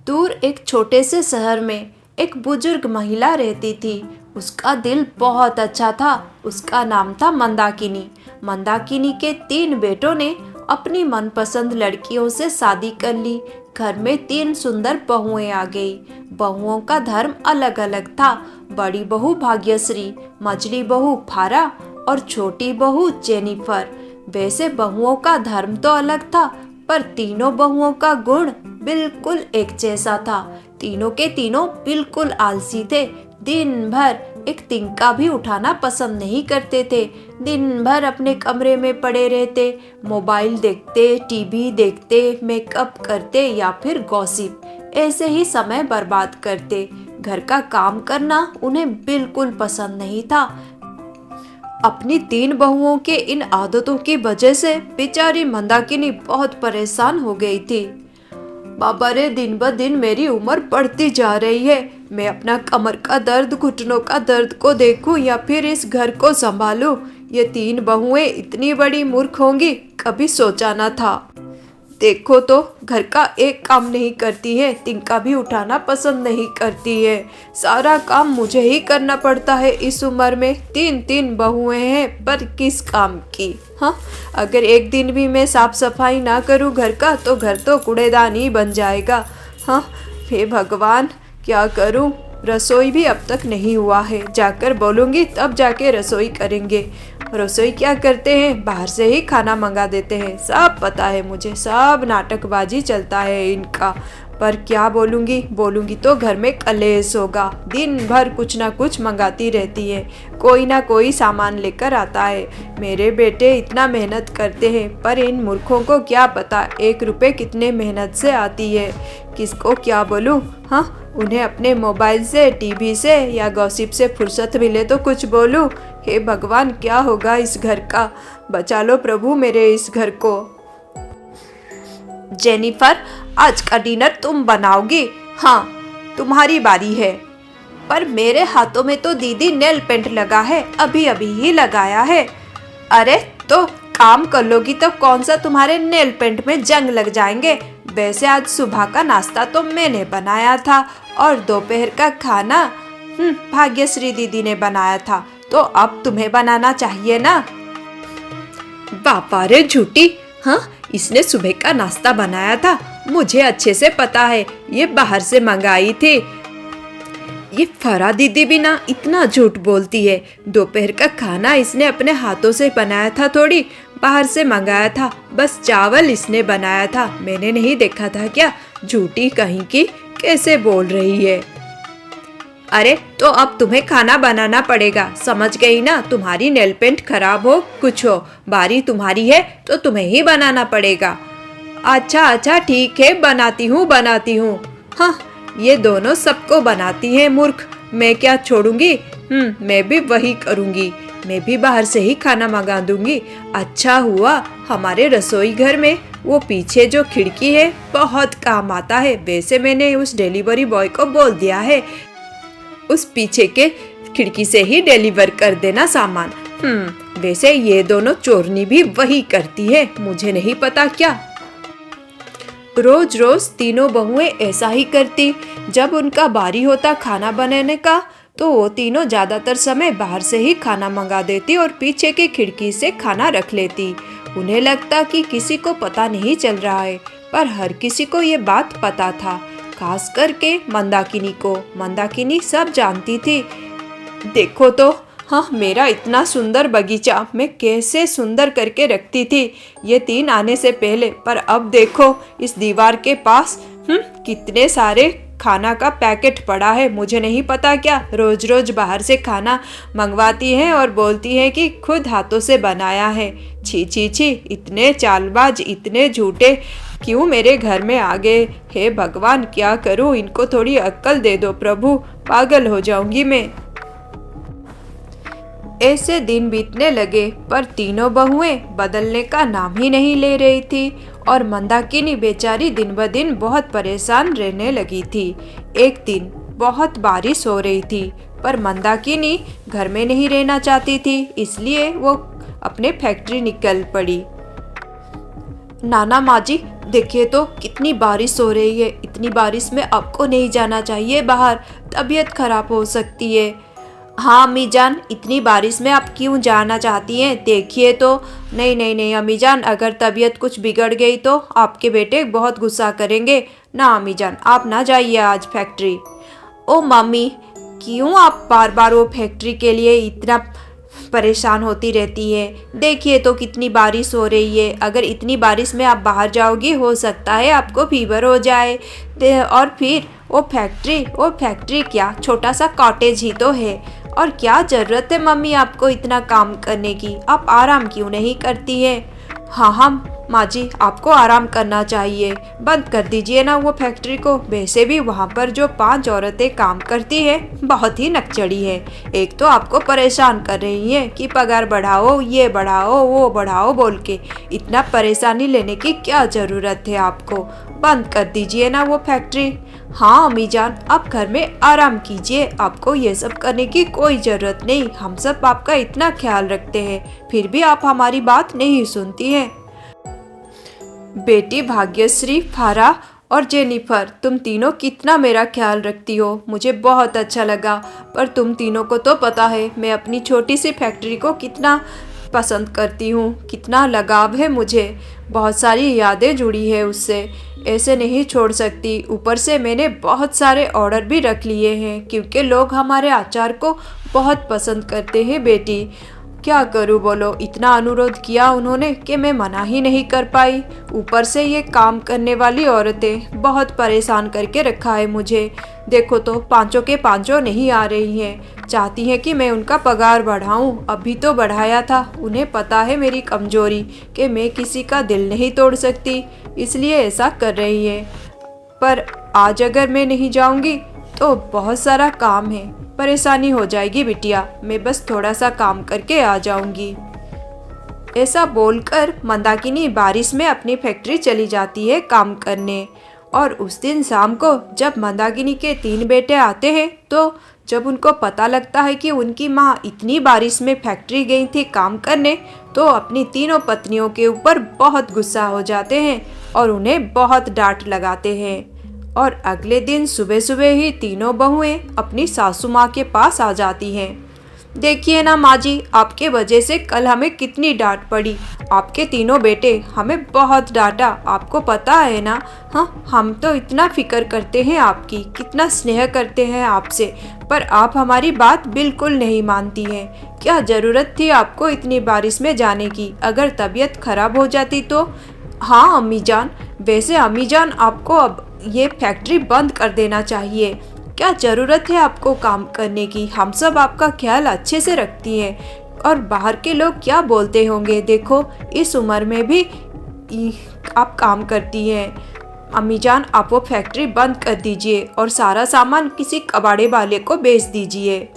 दूर एक छोटे से शहर में एक बुजुर्ग महिला रहती थी। उसका दिल बहुत अच्छा था। उसका नाम था मंदाकिनी। मंदाकिनी के 3 बेटों ने अपनी मनपसंद लड़कियों से शादी कर ली। घर में 3 सुंदर बहुएं आ गई। बहुओं का धर्म अलग अलग था। बड़ी बहू भाग्यश्री, मझली बहू फारा और छोटी बहू जेनिफर। वैसे बहुओं का धर्म तो अलग था, पर तीनों बहुओं का गुण बिल्कुल एक जैसा था। तीनों के तीनों बिल्कुल आलसी थे। दिन भर एक तिनका भी उठाना पसंद नहीं करते थे। दिन भर अपने कमरे में पड़े रहते, मोबाइल देखते, टीवी देखते, मेकअप करते या फिर गॉसिप, ऐसे ही समय बर्बाद करते। घर का काम करना उन्हें बिल्कुल पसंद नहीं था। अपनी 3 बहुओं के इन आदतों की वजह से बेचारी मंदाकिनी बहुत परेशान हो गई थी। बाबा रे, दिन ब दिन मेरी उम्र बढ़ती जा रही है। मैं अपना कमर का दर्द, घुटनों का दर्द को देखूं या फिर इस घर को संभालूं। ये 3 बहुएं इतनी बड़ी मूर्ख होंगी, कभी सोचा न था। देखो तो, घर का एक काम नहीं करती है, तिनका भी उठाना पसंद नहीं करती है। सारा काम मुझे ही करना पड़ता है। इस उम्र में 3 बहुएं हैं, पर किस काम की। हाँ, अगर एक दिन भी मैं साफ सफाई ना करूँ घर का, तो घर तो कूड़ेदान ही बन जाएगा। हाँ, हे भगवान, क्या करूँ। रसोई भी अब तक नहीं हुआ है। जाकर बोलूँगी तब जाके रसोई करेंगे। रसोई क्या करते हैं, बाहर से ही खाना मंगा देते हैं। सब पता है मुझे, सब नाटकबाजी चलता है इनका। पर क्या बोलूँगी तो घर में कलेश होगा। दिन भर कुछ ना कुछ मंगाती रहती है, कोई ना कोई सामान लेकर आता है। मेरे बेटे इतना मेहनत करते हैं, पर इन मूर्खों को क्या पता 1 रुपये कितने मेहनत से आती है। किसको क्या बोलूँ। हाँ, उन्हें अपने मोबाइल से, टीवी से या गॉसिप से फुर्सत मिले तो कुछ बोलूँ। हे भगवान, क्या होगा इस घर का। बचा लो प्रभु मेरे इस घर को। जेनिफर, आज का डिनर तुम बनाओगी। हाँ, तुम्हारी बारी है। पर मेरे हाथों में तो दीदी नेल पेंट लगा है, अभी अभी ही लगाया है। अरे, तो काम कर लोगी तो कौन सा तुम्हारे नेल पेंट में जंग लग जाएंगे। वैसे आज सुबह का नाश्ता तो मैंने बनाया था और दोपहर का खाना भाग्यश्री दीदी ने बनाया था, तो अब तुम्हें बनाना चाहिए ना। बापा रे झूठी। हाँ, इसने सुबह का नाश्ता बनाया था, मुझे अच्छे से पता है। ये बाहर से मंगाई थी। ये फरा दीदी भी ना इतना झूठ बोलती है। दोपहर का खाना इसने अपने हाथों से बनाया था, थोड़ी बाहर से मंगाया था। बस चावल इसने बनाया था, मैंने नहीं देखा था क्या। झूठी कहीं की, कैसे बोल रही है। अरे, तो अब तुम्हें खाना बनाना पड़ेगा, समझ गई ना। तुम्हारी नेल पेंट खराब हो, कुछ हो, बारी तुम्हारी है तो तुम्हें ही बनाना पड़ेगा। अच्छा ठीक है, बनाती हूँ। हाँ, ये दोनों सबको बनाती हैं मूर्ख। मैं क्या छोड़ूंगी। मैं भी वही करूंगी। मैं भी बाहर से ही खाना मंगा दूंगी। अच्छा हुआ हमारे रसोई घर में वो पीछे जो खिड़की है बहुत काम आता है। वैसे मैंने उस डिलीवरी बॉय को बोल दिया है, उस पीछे के खिड़की से ही डिलीवर कर देना सामान। वैसे ये दोनों चोरनी भी वही करती है, मुझे नहीं पता क्या। रोज रोज तीनों बहुएं ऐसा ही करती। जब उनका बारी होता खाना बनाने का, तो वो तीनों ज्यादातर समय बाहर से ही खाना मंगा देती और पीछे की खिड़की से खाना रख लेती। उन्हें लगता कि किसी को पता नहीं चल रहा है, पर हर किसी को ये बात पता था, खास करके मंदाकिनी को। मंदाकिनी सब जानती थी। देखो तो, हाँ, मेरा इतना सुंदर बगीचा मैं कैसे सुंदर करके रखती थी ये 3 आने से पहले, पर अब देखो इस दीवार के पास कितने सारे खाना का पैकेट पड़ा है। मुझे नहीं पता क्या रोज रोज बाहर से खाना मंगवाती हैं और बोलती हैं कि खुद हाथों से बनाया है। छी, इतने चालबाज, इतने झूठे क्यों मेरे घर में आ गए। हे भगवान, क्या करूं। इनको थोड़ी अक्ल दे दो प्रभु, पागल हो जाऊंगी मैं। ऐसे दिन बीतने लगे, पर तीनों बहुएं बदलने का नाम ही नहीं ले रही थी और मंदाकिनी बेचारी दिन ब दिन बहुत परेशान रहने लगी थी। एक दिन बहुत बारिश हो रही थी, पर मंदाकिनी घर में नहीं रहना चाहती थी, इसलिए वो अपने फैक्ट्री निकल पड़ी। नाना माँ जी, देखिए तो कितनी बारिश हो रही है, इतनी बारिश में आपको नहीं जाना चाहिए बाहर, तबीयत खराब हो सकती है। हाँ अम्मी जान, इतनी बारिश में आप क्यों जाना चाहती हैं? देखिए तो। नहीं नहीं नहीं अम्मी जान, अगर तबीयत कुछ बिगड़ गई तो आपके बेटे बहुत गुस्सा करेंगे। ना अम्मी जान, आप ना जाइए आज फैक्ट्री। ओ मम्मी, क्यों आप बार बार वो फैक्ट्री के लिए इतना परेशान होती रहती है? देखिए तो कितनी बारिश हो रही है, अगर इतनी बारिश में आप बाहर जाओगी हो सकता है आपको फीवर हो जाए। और फिर वो फैक्ट्री क्या, छोटा सा कॉटेज ही तो है। और क्या ज़रूरत है मम्मी आपको इतना काम करने की? आप आराम क्यों नहीं करती है? हाँ हाँ माँ जी, आपको आराम करना चाहिए, बंद कर दीजिए ना वो फैक्ट्री को। वैसे भी वहाँ पर जो 5 औरतें काम करती है बहुत ही नकचड़ी है। एक तो आपको परेशान कर रही हैं कि पगार बढ़ाओ, ये बढ़ाओ, वो बढ़ाओ बोल के। इतना परेशानी लेने की क्या ज़रूरत है आपको? बंद कर दीजिए ना वो फैक्ट्री। हाँ अम्मी जान, आप घर में आराम कीजिए, आपको ये सब करने की कोई ज़रूरत नहीं। हम सब आपका इतना ख्याल रखते हैं, फिर भी आप हमारी बात नहीं सुनती हैं। बेटी भाग्यश्री, फारा और जेनिफर, तुम तीनों कितना मेरा ख्याल रखती हो, मुझे बहुत अच्छा लगा। पर तुम तीनों को तो पता है मैं अपनी छोटी सी फैक्ट्री को कितना पसंद करती हूँ, कितना लगाव है मुझे, बहुत सारी यादें जुड़ी है उससे। ऐसे नहीं छोड़ सकती। ऊपर से मैंने बहुत सारे ऑर्डर भी रख लिए हैं क्योंकि लोग हमारे अचार को बहुत पसंद करते हैं बेटी। क्या करूँ बोलो, इतना अनुरोध किया उन्होंने कि मैं मना ही नहीं कर पाई। ऊपर से ये काम करने वाली औरतें बहुत परेशान करके रखा है मुझे। देखो तो पांचों के पांचों नहीं आ रही हैं, चाहती हैं कि मैं उनका पगार बढ़ाऊं। अभी तो बढ़ाया था, उन्हें पता है मेरी कमजोरी कि मैं किसी का दिल नहीं तोड़ सकती, इसलिए ऐसा कर रही है। पर आज अगर मैं नहीं जाऊंगी तो बहुत सारा काम है, परेशानी हो जाएगी बिटिया, मैं बस थोड़ा सा काम करके आ जाऊंगी। ऐसा बोलकर मंदाकिनी बारिश में अपनी फैक्ट्री चली जाती है काम करने। और उस दिन शाम को जब मंदाकिनी के 3 बेटे आते हैं तो जब उनको पता लगता है कि उनकी माँ इतनी बारिश में फैक्ट्री गई थी काम करने, तो अपनी तीनों पत्नियों के ऊपर बहुत गुस्सा हो जाते हैं और उन्हें बहुत डांट लगाते हैं। और अगले दिन सुबह सुबह ही तीनों बहुएं अपनी सासू माँ के पास आ जाती हैं। देखिए ना माँ जी, आपके वजह से कल हमें कितनी डांट पड़ी, आपके तीनों बेटे हमें बहुत डांटा, आपको पता है ना। हाँ, हम तो इतना फिक्र करते हैं आपकी, कितना स्नेह करते हैं आपसे, पर आप हमारी बात बिल्कुल नहीं मानती हैं। क्या ज़रूरत थी आपको इतनी बारिश में जाने की? अगर तबीयत खराब हो जाती तो? हाँ अम्मी जान, वैसे अम्मी जान आपको अब ये फैक्ट्री बंद कर देना चाहिए। क्या ज़रूरत है आपको काम करने की? हम सब आपका ख्याल अच्छे से रखती हैं और बाहर के लोग क्या बोलते होंगे, देखो इस उम्र में भी आप काम करती हैं। अम्मी जान, आप वो फैक्ट्री बंद कर दीजिए और सारा सामान किसी कबाड़े वाले को बेच दीजिए।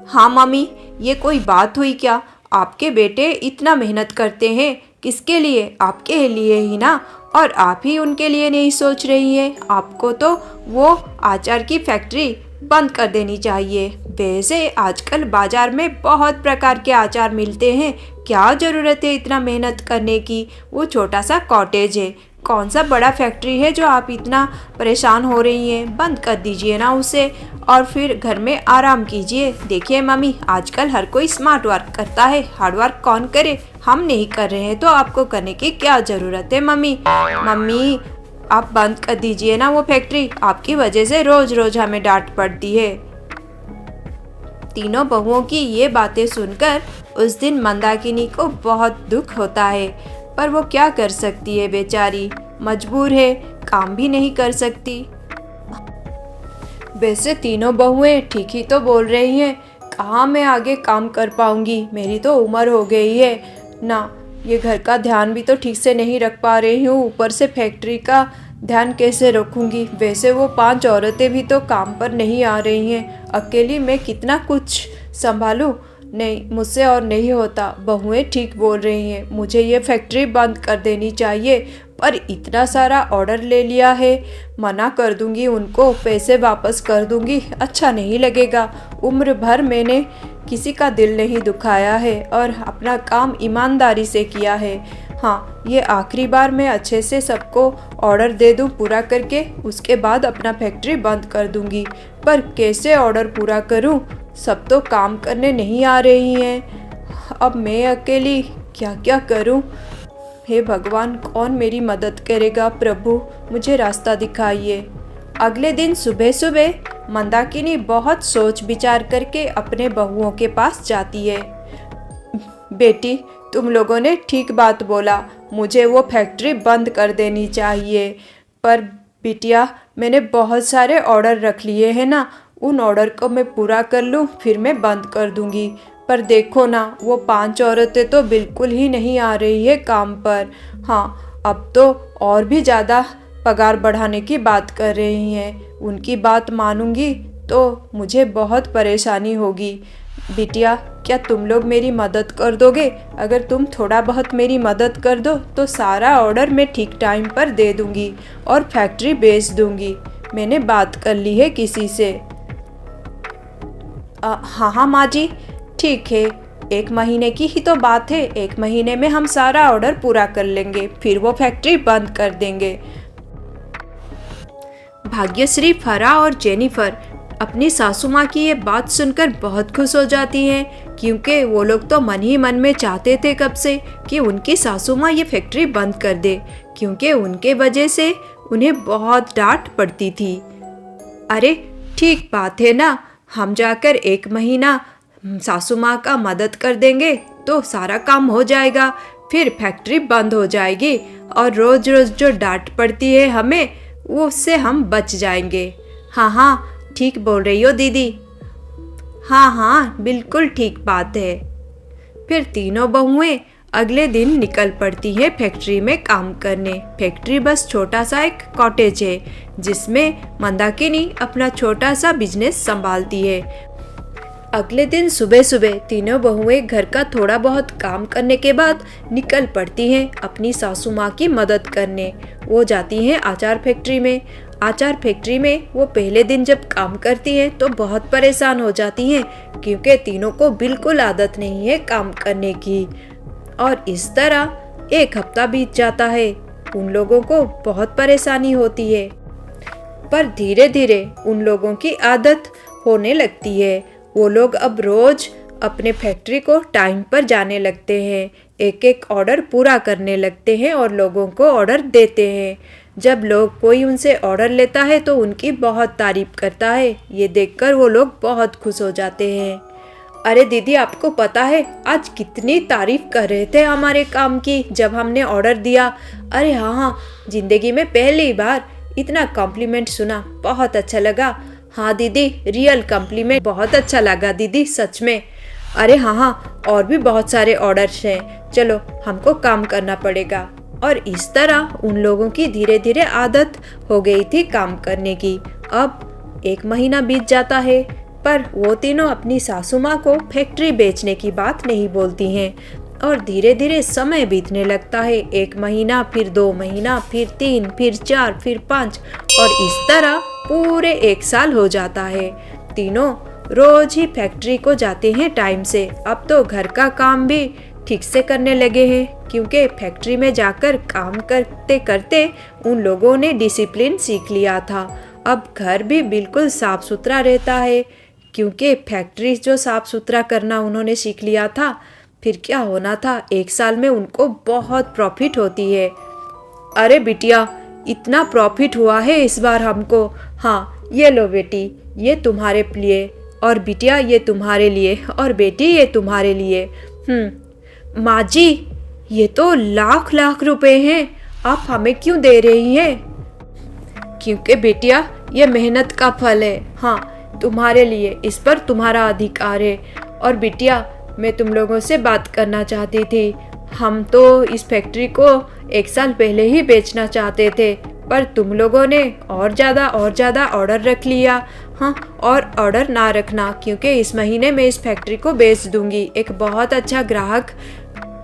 हाँ मम्मी, ये कोई बात हुई क्या? आपके बेटे इतना मेहनत करते हैं, किसके लिए? आपके लिए ही ना। और आप ही उनके लिए नहीं सोच रही है। आपको तो वो आचार की फैक्ट्री बंद कर देनी चाहिए। वैसे आजकल बाजार में बहुत प्रकार के आचार मिलते हैं, क्या ज़रूरत है इतना मेहनत करने की? वो छोटा सा कॉटेज है, कौन सा बड़ा फैक्ट्री है जो आप इतना परेशान हो रही हैं? बंद कर दीजिए ना उसे और फिर घर में आराम कीजिए। देखिए मम्मी, आजकल हर कोई स्मार्ट वर्क करता है, हार्ड वर्क कौन करे? हम नहीं कर रहे हैं तो आपको करने की क्या ज़रूरत है मम्मी? मम्मी, आप बंद कर दीजिए ना वो फैक्ट्री, आपकी वजह से रोज़ रोज़ हमें डांट पड़ती है। तीनों बहुओं की ये बातें सुनकर उस दिन मंदाकिनी को बहुत दुख होता है, पर वो क्या कर सकती है बेचारी, मजबूर है, काम भी नहीं कर सकती। वैसे तीनों बहुएं ठीक ही तो बोल रही हैं, कहाँ मैं आगे काम कर पाऊंगी, मेरी तो उम्र हो गई है ना, ये घर का ध्यान भी तो ठीक से नहीं रख पा रही हूँ, ऊपर से फैक्ट्री का ध्यान कैसे रखूँगी? वैसे वो 5 औरतें भी तो काम पर नहीं आ रही हैं, अकेली मैं कितना कुछ संभालूँ? नहीं, मुझसे और नहीं होता। बहुएं ठीक बोल रही हैं, मुझे ये फैक्ट्री बंद कर देनी चाहिए, पर इतना सारा ऑर्डर ले लिया है, मना कर दूंगी उनको, पैसे वापस कर दूंगी, अच्छा नहीं लगेगा। उम्र भर मैंने किसी का दिल नहीं दुखाया है और अपना काम ईमानदारी से किया है। हाँ, ये आखिरी बार मैं अच्छे से सबको ऑर्डर दे दूँ पूरा करके, उसके बाद अपना फैक्ट्री बंद कर दूँगी। पर कैसे ऑर्डर पूरा करूँ? सब तो काम करने नहीं आ रही हैं। अब मैं अकेली क्या क्या करूँ? हे भगवान, कौन मेरी मदद करेगा? प्रभु, मुझे रास्ता दिखाइए। अगले दिन सुबह सुबह मंदाकिनी बहुत सोच विचार करके अपने बहुओं के पास जाती है। बेटी, तुम लोगों ने ठीक बात बोला, मुझे वो फैक्ट्री बंद कर देनी चाहिए। पर बिटिया, मैंने बहुत सारे ऑर्डर रख लिए हैं ना, उन ऑर्डर को मैं पूरा कर लूँ फिर मैं बंद कर दूँगी। पर देखो ना, वो 5 औरतें तो बिल्कुल ही नहीं आ रही है काम पर। हाँ, अब तो और भी ज़्यादा पगार बढ़ाने की बात कर रही हैं। उनकी बात मानूंगी तो मुझे बहुत परेशानी होगी। बिटिया, क्या तुम लोग मेरी मदद कर दोगे? अगर तुम थोड़ा बहुत मेरी मदद कर दो तो सारा ऑर्डर मैं ठीक टाइम पर दे दूंगी और फैक्ट्री बेच दूंगी। मैंने बात कर ली है किसी से। हाँ हाँ माँ जी, ठीक है, 1 महीने की ही तो बात है। 1 महीने में हम सारा ऑर्डर पूरा कर लेंगे, फिर वो फैक्ट्री बंद कर देंगे। भाग्यश्री, फराह और जेनिफर अपनी सासू माँ की ये बात सुनकर बहुत खुश हो जाती हैं, क्योंकि वो लोग तो मन ही मन में चाहते थे कब से कि उनकी सासू माँ ये फैक्ट्री बंद कर दे, क्योंकि उनके वजह से उन्हें बहुत डांट पड़ती थी। अरे ठीक बात है ना, हम जाकर 1 महीना सासू माँ का मदद कर देंगे तो सारा काम हो जाएगा, फिर फैक्ट्री बंद हो जाएगी और रोज रोज जो डांट पड़ती है हमें, वो उससे हम बच जाएंगे। हाँ हाँ, ठीक बोल रही हो दीदी। हाँ हाँ, बिल्कुल ठीक बात है। फिर तीनों बहुएं अगले दिन निकल पड़ती है फैक्ट्री में काम करने। फैक्ट्री बस छोटा सा एक कॉटेज है जिसमें मंदाकिनी अपना छोटा सा बिजनेस संभालती है। अगले दिन सुबह सुबह तीनों बहुएं घर का थोड़ा बहुत काम करने के बाद निकल पड़ती हैं अपनी सासू माँ की मदद करने। वो जाती हैं आचार फैक्ट्री में। आचार फैक्ट्री में वो पहले दिन जब काम करती हैं तो बहुत परेशान हो जाती हैं, क्योंकि तीनों को बिल्कुल आदत नहीं है काम करने की। और इस तरह 1 हफ्ता बीत जाता है। उन लोगों को बहुत परेशानी होती है, पर धीरे धीरे उन लोगों की आदत होने लगती है। वो लोग अब रोज अपने फैक्ट्री को टाइम पर जाने लगते हैं, एक एक ऑर्डर पूरा करने लगते हैं और लोगों को ऑर्डर देते हैं। जब लोग कोई उनसे ऑर्डर लेता है तो उनकी बहुत तारीफ करता है। ये देखकर वो लोग बहुत खुश हो जाते हैं। अरे दीदी, आपको पता है आज कितनी तारीफ कर रहे थे हमारे काम की जब हमने ऑर्डर दिया। अरे हाँ हाँ, जिंदगी में पहली बार इतना कॉम्प्लीमेंट सुना, बहुत अच्छा लगा। हाँ दीदी, रियल कॉम्प्लीमेंट, बहुत अच्छा लगा दीदी, सच में। अरे हाँ हाँ, और भी बहुत सारे ऑर्डर्स हैं, चलो हमको काम करना पड़ेगा। और इस तरह उन लोगों की धीरे धीरे आदत हो गई थी काम करने की। अब 1 महीना बीत जाता है, पर वो तीनों अपनी सासू माँ को फैक्ट्री बेचने की बात नहीं बोलती हैं। और धीरे धीरे समय बीतने लगता है। 1 महीना, फिर 2 महीना, फिर 3, फिर 4, फिर 5, और इस तरह पूरे 1 साल हो जाता है। तीनों रोज ही फैक्ट्री को जाते हैं टाइम से। अब तो घर का काम भी ठीक से करने लगे हैं, क्योंकि फैक्ट्री में जाकर काम करते करते उन लोगों ने डिसिप्लिन सीख लिया था। अब घर भी बिल्कुल साफ सुथरा रहता है, क्योंकि फैक्ट्री जो साफ सुथरा करना उन्होंने सीख लिया था। फिर क्या होना था, 1 साल में उनको बहुत प्रॉफिट होती है। अरे बिटिया, इतना प्रॉफिट हुआ है इस बार हमको। हाँ, ये लो बेटी, ये तुम्हारे लिए, और बिटिया ये तुम्हारे लिए, और बेटी ये तुम्हारे लिए। माँ जी, ये तो लाख लाख रुपए हैं, आप हमें क्यों दे रही हैं? क्योंकि बेटिया, ये मेहनत का फल है। हाँ, तुम्हारे लिए, इस पर तुम्हारा अधिकार है। और बिटिया, मैं तुम लोगों से बात करना चाहती थी। हम तो इस फैक्ट्री को 1 साल पहले ही बेचना चाहते थे, पर तुम लोगों ने और ज़्यादा ऑर्डर रख लिया। हाँ, और ऑर्डर ना रखना, क्योंकि इस महीने में इस फैक्ट्री को बेच दूंगी। एक बहुत अच्छा ग्राहक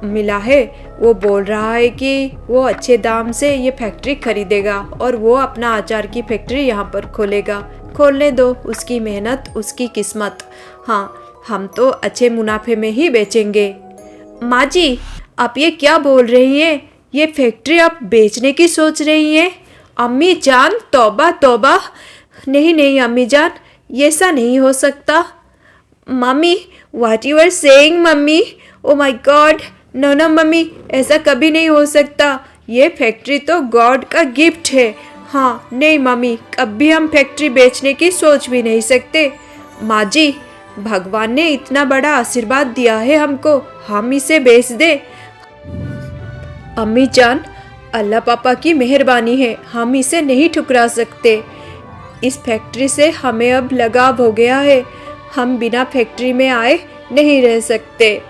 मिला है, वो बोल रहा है कि वो अच्छे दाम से ये फैक्ट्री खरीदेगा और वो अपना अचार की फैक्ट्री यहाँ पर खोलेगा। खोलने दो, उसकी मेहनत, उसकी किस्मत। हाँ, हम तो अच्छे मुनाफे में ही बेचेंगे। माँ जी, आप ये क्या बोल रही हैं? ये फैक्ट्री आप बेचने की सोच रही हैं? अम्मी जान, तौबा तौबा। नहीं नहीं अम्मी जान, ये ऐसा नहीं हो सकता। Mummy, what you are saying mummy? Oh my God, no no mummy, ऐसा कभी नहीं हो सकता। ये फैक्ट्री तो गॉड का गिफ्ट है। हाँ नहीं मम्मी, कभी हम फैक्ट्री बेचने की सोच भी नहीं सकते। माँ जी, भगवान ने इतना बड़ा आशीर्वाद दिया है हमको, हम इसे बेच दें? अम्मी जान, अल्लाह पापा की मेहरबानी है, हम इसे नहीं ठुकरा सकते। इस फैक्ट्री से हमें अब लगाव हो गया है, हम बिना फैक्ट्री में आए नहीं रह सकते।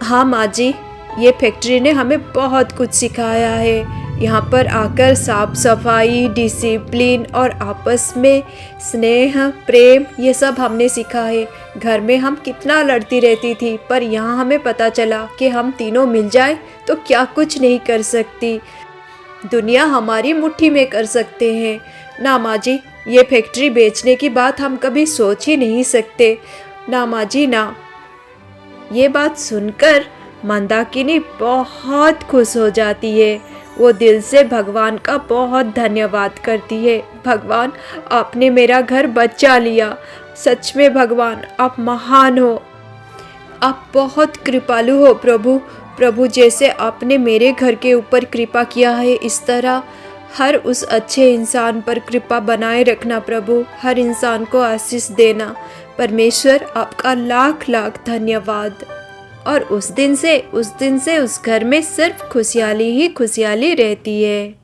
हाँ माँ जी, ये फैक्ट्री ने हमें बहुत कुछ सिखाया है। यहाँ पर आकर साफ सफाई, डिसिप्लिन और आपस में स्नेह, प्रेम, ये सब हमने सीखा है। घर में हम कितना लड़ती रहती थी, पर यहाँ हमें पता चला कि हम तीनों मिल जाए तो क्या कुछ नहीं कर सकती। दुनिया हमारी मुट्ठी में कर सकते हैं। ना माँ जी, ये फैक्ट्री बेचने की बात हम कभी सोच ही नहीं सकते। ना माँ जी ना। ये बात सुनकर मंदाकिनी बहुत खुश हो जाती है। वो दिल से भगवान का बहुत धन्यवाद करती है। भगवान, आपने मेरा घर बचा लिया। सच में भगवान, आप महान हो। आप बहुत कृपालु हो प्रभु। प्रभु, जैसे आपने मेरे घर के ऊपर कृपा किया है, इस तरह हर उस अच्छे इंसान पर कृपा बनाए रखना प्रभु। हर इंसान को आशीष देना। परमेश्वर, आपका लाख लाख धन्यवाद। और उस दिन से उस घर में सिर्फ खुशहाली ही खुशहाली रहती है।